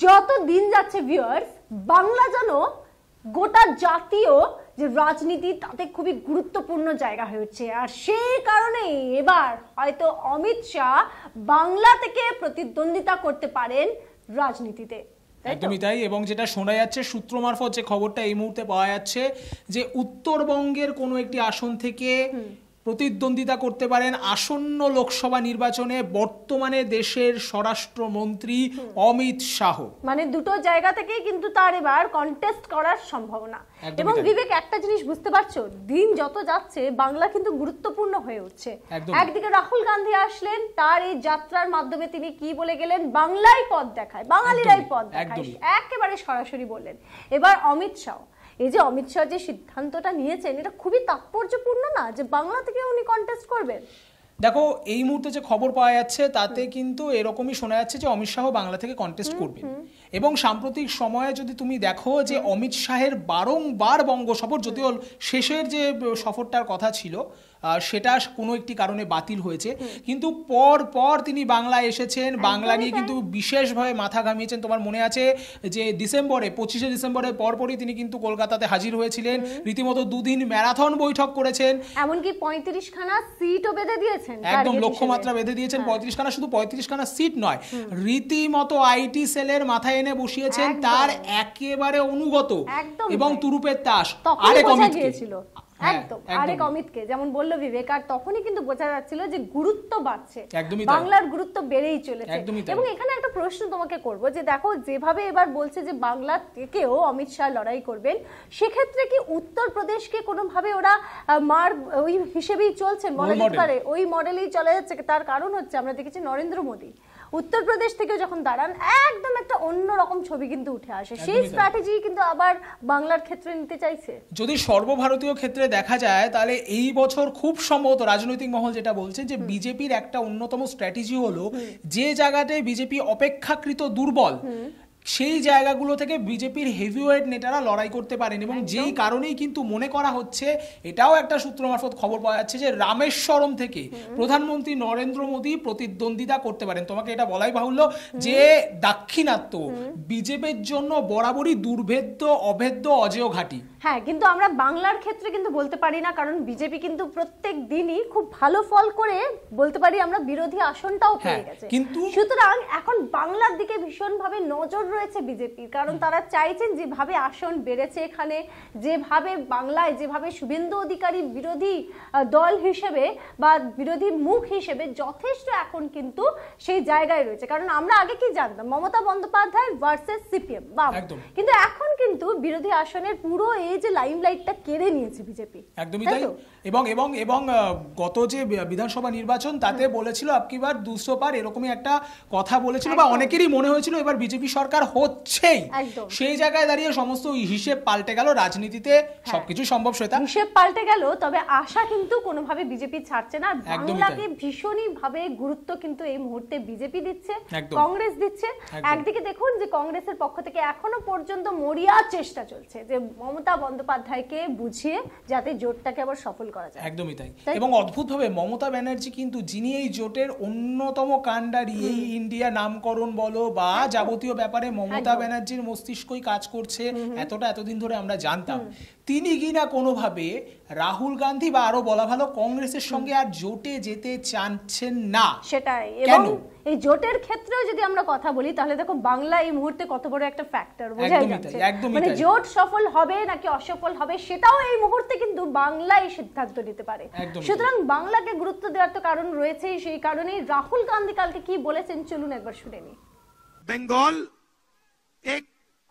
যত দিন যাচ্ছে ভিউয়ার্স, বাংলা যেন গোটা জাতীয় যে রাজনীতি তাতে খুবই গুরুত্বপূর্ণ জায়গা হয়েছে। আর সেই কারণে এবার হয়তো অমিত শাহ বাংলা থেকে প্রতিদ্বন্দ্বিতা করতে পারেন রাজনীতিতে। একদমই তাই। এবং যেটা শোনা যাচ্ছে সূত্র মারফত যে খবরটা এই মুহূর্তে পাওয়া যাচ্ছে যে উত্তরবঙ্গের কোনো একটি আসন থেকে প্রতিদ্বন্দ্বিতা করতে পারেন আসন্ন লোকসভা নির্বাচনে বর্তমানে দেশের স্বরাষ্ট্রমন্ত্রী অমিত শাহ। মানে দুটো জায়গা থেকেই কিন্তু তার এবার কন্টেস্ট করার সম্ভাবনা। এবং বিবেক, একটা জিনিস বুঝতে পারছো, দিন যত যাচ্ছে বাংলা কিন্তু গুরুত্বপূর্ণ হয়ে উঠছে। একদিকে রাহুল গান্ধী আসলেন, তার এই যাত্রার মাধ্যমে তিনি কি বলে গেলেন, বাংলাই পথ দেখায়, বাঙালিরাই পথ দেখায়, একেবারে সরাসরি বললেন। এবার অমিত শাহ, এই যে অমিত শাহ যে সিদ্ধান্তটা নিয়েছেন এটা খুবই তাৎপর্যপূর্ণ না, যে বাংলা থেকে উনি কন্টেস্ট করবেন। দেখো এই মুহূর্তে যে খবর পাওয়া যাচ্ছে তাতে কিন্তু এরকমই শোনা যাচ্ছে যে অমিত শাহ বাংলা থেকে কন্টেস্ট করবেন। এবং সাম্প্রতিক সময়ে যদি তুমি দেখো যে অমিত শাহের বারংবার বঙ্গ সফর, যদিও শেষের যে সফরটার কথা ছিল সেটা কোনো একটি কারণে বাতিল হয়েছে, কিন্তু পর তিনি বাংলায় এসেছেন, বাংলা নিয়ে কিন্তু বিশেষভাবে মাথা ঘামিয়েছেন। তোমার মনে আছে যে 25শে ডিসেম্বরের পরপরই তিনি কিন্তু কলকাতাতে হাজির হয়েছিলেন, রীতিমতো দুদিন ম্যারাথন বৈঠক করেছেন, এমনকি 35খানা সিটও বেঁধে দিয়েছেন, একদম লক্ষ্যমাত্রা বেঁধে দিয়েছেন। 35খানা, শুধু 35খানা সিট নয়, রীতিমতো আইটি সেলের মাথায় এনে বসিয়েছেন তার একেবারে অনুগত এবং তুরুপের তাস আরেক অমিতকে। একদম আরেক অমিতকে, যেমন বললো বিবেক, আর তখনই কিন্তু বোঝা যাচ্ছিল যে গুরুত্ব বাড়ছে, বাংলার গুরুত্ব বেড়েই চলেছে। এবং এখানে একটা প্রশ্ন তোমাকে করব, যে দেখো যেভাবে এবার বলছে যে বাংলা থেকেও অমিত শাহ লড়াই করবেন, সেক্ষেত্রে কি উত্তরপ্রদেশকে কোনোভাবে ওরা মার ওই হিসেবেই চলছে, মনে হতে পারে ওই মডেলেই চলে যাচ্ছে? তার কারণ হচ্ছে আমরা দেখেছি নরেন্দ্র মোদী উত্তরপ্রদেশ থেকে যখন দাঁড়ান একদম একটা অন্যরকম ছবি কিন্তু উঠে আসে। সেই স্ট্র্যাটেজি কিন্তু আবার বাংলার ক্ষেত্রে নিতে চাইছে। যদি সর্বভারতীয় ক্ষেত্রে দেখা যায় তাহলে এই বছর খুব সম্ভবত রাজনৈতিক মহল যেটা বলছে যে বিজেপির একটা অন্যতম স্ট্র্যাটেজি হলো যে জায়গাটায় বিজেপি অপেক্ষাকৃত দুর্বল সেই জায়গাগুলো থেকে বিজেপির হেভিওয়েট নেতারা লড়াই করতে পারেন। এবং যেই কারণেই কিন্তু মনে করা হচ্ছে, এটাও একটা সূত্র মারফত খবর পাওয়া যাচ্ছে যে রামেশ্বরম থেকে প্রধানমন্ত্রী নরেন্দ্র মোদী প্রতিদ্বন্দ্বিতা করতে পারেন। তোমাকে এটা বলাই বাহুল্য যে দাক্ষিণাত্য বিজেপির জন্য বরাবরই দুর্ভেদ্য, অভেদ্য, অজেয় ঘাঁটি। হ্যাঁ, কিন্তু আমরা বাংলার ক্ষেত্রে কিন্তু বলতে পারি না, কারণ বিজেপি কিন্তু প্রত্যেক দিনই খুব ভালো ফল করে বলতে পারি আমরা বিরোধী আসনটাও পেয়ে গেছে। কিন্তু সুতরাং এখন বাংলার দিকে ভীষণভাবে নজর রয়েছে বিজেপির, কারণ তারা চাইছেন যেভাবে আসন বেড়েছে এখানে, যেভাবে বাংলায় যেভাবে শুভেন্দু অধিকারী বিরোধী দল হিসেবে বা বিরোধী মুখ হিসেবে যথেষ্ট এখন কিন্তু সেই জায়গায় রয়েছে। কারণ আমরা আগে কি জানতাম, মমতা বন্দ্যোপাধ্যায় ভার্সেস সিপিএম, কিন্তু এখন কিন্তু বিরোধী আসনের পুরো এই যে লাইমলাইটটা কেড়ে নিয়েছে বিজেপি। একদমই তাই। এবং এবং এবং গত যে বিধানসভা নির্বাচন তাতে বলেছিল আপকিবার 200 পার, এরকমই একটা কথা বলেছিল বা অনেকেরই মনে হয়েছিল এবার বিজেপি সরকার হচ্ছেই। সেই জায়গায় দাঁড়িয়ে সমস্ত হিসেব পাল্টে গেল। রাজনীতিতে সবকিছু সম্ভব, শ্বেতা, হিসেব পাল্টে গেল, তবে আশা কিন্তু কোনোভাবে বিজেপি ছাড়ছে না। বাংলাকে ভীষণই ভাবে গুরুত্ব কিন্তু এই মুহূর্তে বিজেপি দিচ্ছে, কংগ্রেস দিচ্ছে। একদিকে দেখুন যে কংগ্রেসের পক্ষ থেকে এখনো পর্যন্ত মরিয়া চেষ্টা চলছে যে মমতা বন্দ্যোপাধ্যায়কে বুঝিয়ে যাতে জোটটাকে আবার সফল করা যায়। একদমই তাই। এবং অদ্ভুতভাবে মমতা ব্যানার্জি কিন্তু, যিনি এই জোটের অন্যতম কাণ্ডারি, এই ইন্ডিয়া নামকরণ বলো বা যাবতীয় ব্যাপারে মমতা ব্যানার্জির মস্তিষ্কই কাজ করছে এতদিন ধরে আমরা জানতাম, তিনি কিনা কোনোভাবে রাহুল গান্ধী বা আরো বলা ভালো কংগ্রেসের সঙ্গে আর জোটে যেতে চাচ্ছেন না। সেটাই। এবং এই জোটের ক্ষেত্রেও যদি আমরা কথা বলি তাহলে দেখো বাংলা এই মুহূর্তে কত বড় একটা ফ্যাক্টর বোঝাই যাচ্ছে। মানে জোট সফল হবে নাকি অসফল হবে সেটাও এই মুহূর্তে কিন্তু বাংলাই সিদ্ধান্ত নিতে পারে। সুতরাং বাংলাকে গুরুত্ব দেওয়ার তো কারণ রয়েছেই, সেই কারণেই রাহুল গান্ধী কালকে কি বলেছেন চলুন একবার শুনে নি। बंगाल एक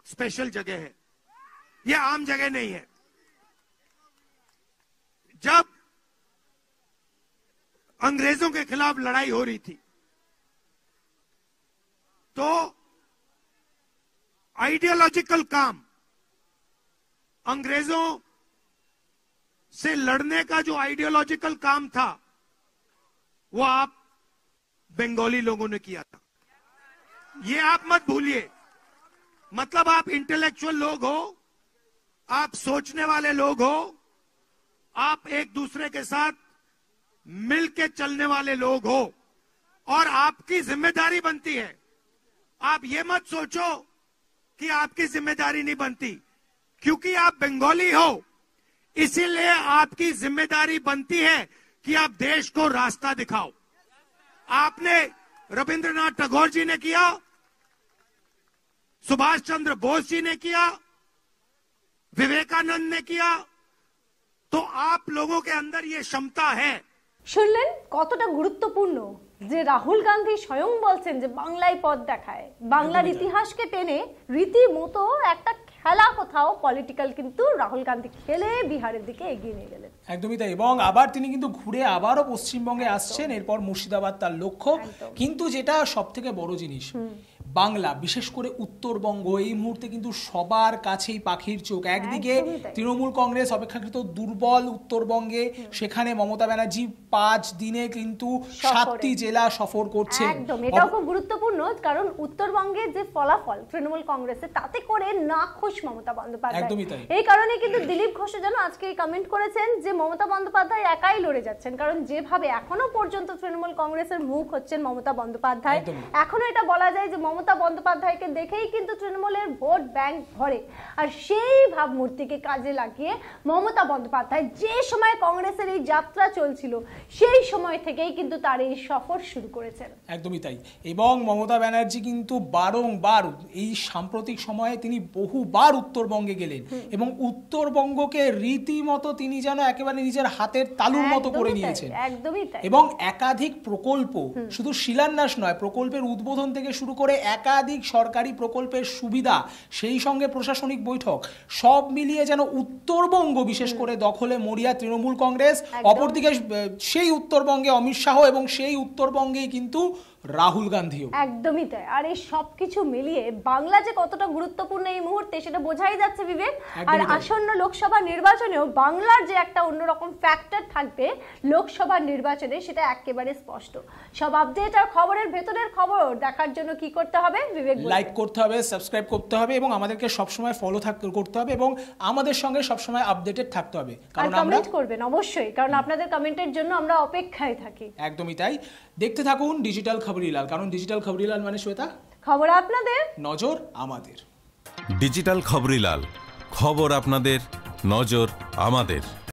स्पेशल जगह है, ये आम जगह नहीं है। जब अंग्रेजों के खिलाफ लड़ाई हो रही थी तो आइडियोलॉजिकल काम, अंग्रेजों से लड़ने का जो आइडियोलॉजिकल काम था वो आप बंगाली लोगों ने किया था। ये आप मत भूलिए। मतलब आप इंटेलेक्चुअल लोग हो, आप सोचने वाले लोग हो, आप एक दूसरे के साथ मिलके चलने वाले लोग हो और आपकी जिम्मेदारी बनती है। आप ये मत सोचो कि आपकी जिम्मेदारी नहीं बनती, क्योंकि आप बंगाली हो, इसीलिए आपकी जिम्मेदारी बनती है कि आप देश को रास्ता दिखाओ। आपने रविंद्रनाथ टैगोर जी ने किया, सुभाष चंद्र बोस जी ने किया, विवेकानंद ने किया, तो आप लोगों के अंदर ये क्षमता है। শুনলেন কতটা গুরুত্বপূর্ণ যে রাহুল গান্ধী স্বয়ং বলছেন যে বাংলায় পথ দেখায়, বাংলার ইতিহাসকে টেনে রীতিমতো একটা খেলা কোথাও পলিটিক্যাল কিন্তু রাহুল গান্ধী খেলে বিহারের দিকে এগিয়ে নিয়ে গেলেন। একদমই তাই। এবং আবার তিনি কিন্তু ঘুরে আবারও পশ্চিমবঙ্গে আসছেন, এরপর মুর্শিদাবাদ তার লক্ষ্য। কিন্তু যেটা সব থেকে বড় জিনিস, বাংলা বিশেষ করে উত্তরবঙ্গ এই মুহূর্তে কিন্তু সবার কাছেই পাখির চোখ। একদিকে তৃণমূল কংগ্রেস অপেক্ষাকৃত দুর্বল উত্তরবঙ্গে, সেখানে মমতা ব্যানার্জি 5 দিনে কিন্তু 7টি জেলা সফর করছে। একদম, এটাও খুব গুরুত্বপূর্ণ, কারণ উত্তরবঙ্গে যে ফলাফল তৃণমূল কংগ্রেসের, তাতে করে নাখুশ মমতা বন্দ্যোপাধ্যায়। একদমই তাই। এই কারণে কিন্তু দিলীপ ঘোষ যেন আজকে কমেন্ট করেছেন যে মমতা বন্দ্যোপাধ্যায় একাই লড়ে যাচ্ছেন, কারণ যেভাবে এখনো পর্যন্ত তৃণমূল কংগ্রেসের মুখ হচ্ছেন মমতা বন্দ্যোপাধ্যায়, এখনো এটা বলা যায় যে মমতা বন্দ্যোপাধ্যায়কে দেখেই কিন্তু তৃণমূলের ভোট ব্যাংক ভরে। আর সেই ভাবমূর্তিকে কাজে লাগিয়ে মমতা বন্দ্যোপাধ্যায় যে সময় কংগ্রেসের এই যাত্রা চলছিল সেই সময় থেকেই কিন্তু তার এই সফর শুরু করেছেন। একদমই তাই। এবং মমতা ব্যানার্জি কিন্তু বারংবার এই সাম্প্রতিক সময়ে তিনি বহুবার উত্তরবঙ্গে গেলেন এবং উত্তরবঙ্গকে রীতিমতো তিনি যেন একেবারে নিজের হাতের তালুর মতো করে নিয়েছেন। একদমই তাই। এবং একাধিক প্রকল্প, শুধু শিলান্যাস নয়, প্রকল্পের উদ্বোধন থেকে শুরু করে একাধিক সরকারি প্রকল্পের সুবিধা, সেই সঙ্গে প্রশাসনিক বৈঠক, সব মিলিয়ে যেন উত্তরবঙ্গ বিশেষ করে দখলে মরিয়া তৃণমূল কংগ্রেস। অপরদিকে সেই উত্তরবঙ্গে অমিত শাহ এবং সেই উত্তরবঙ্গেই কিন্তু রাহুল গান্ধীও। একদমই তাই। আর এই সবকিছু মিলিয়ে বাংলা যে কতটা গুরুত্বপূর্ণ এই মুহূর্তে সেটা বোঝাই যাচ্ছে বিবেক। আর আসন্ন লোকসভা নির্বাচনেও বাংলার যে একটা অন্যরকম ফ্যাক্টর থাকবে লোকসভা নির্বাচনে, সেটা একেবারে স্পষ্ট। সব আপডেট আর খবরের ভেতরের খবর দেখার জন্য কি করতে হবে বিবেক? লাইক করতে হবে, সাবস্ক্রাইব করতে হবে এবং আমাদেরকে সবসময় ফলো করতে হবে এবং আমাদের সঙ্গে সবসময় আপডেটেড থাকতে হবে। কারণ কমেন্ট করবেন অবশ্যই, কারণ আপনাদের কমেন্টের জন্য আমরা অপেক্ষায় থাকি। একদমই তাই। দেখতে থাকুন ডিজিটাল খবরিলাল, কারণ ডিজিটাল খবরিলাল মানে শ্বেতা, খবর আপনাদের, নজর আমাদের। ডিজিটাল খবরিলাল, খবর আপনাদের, নজর আমাদের।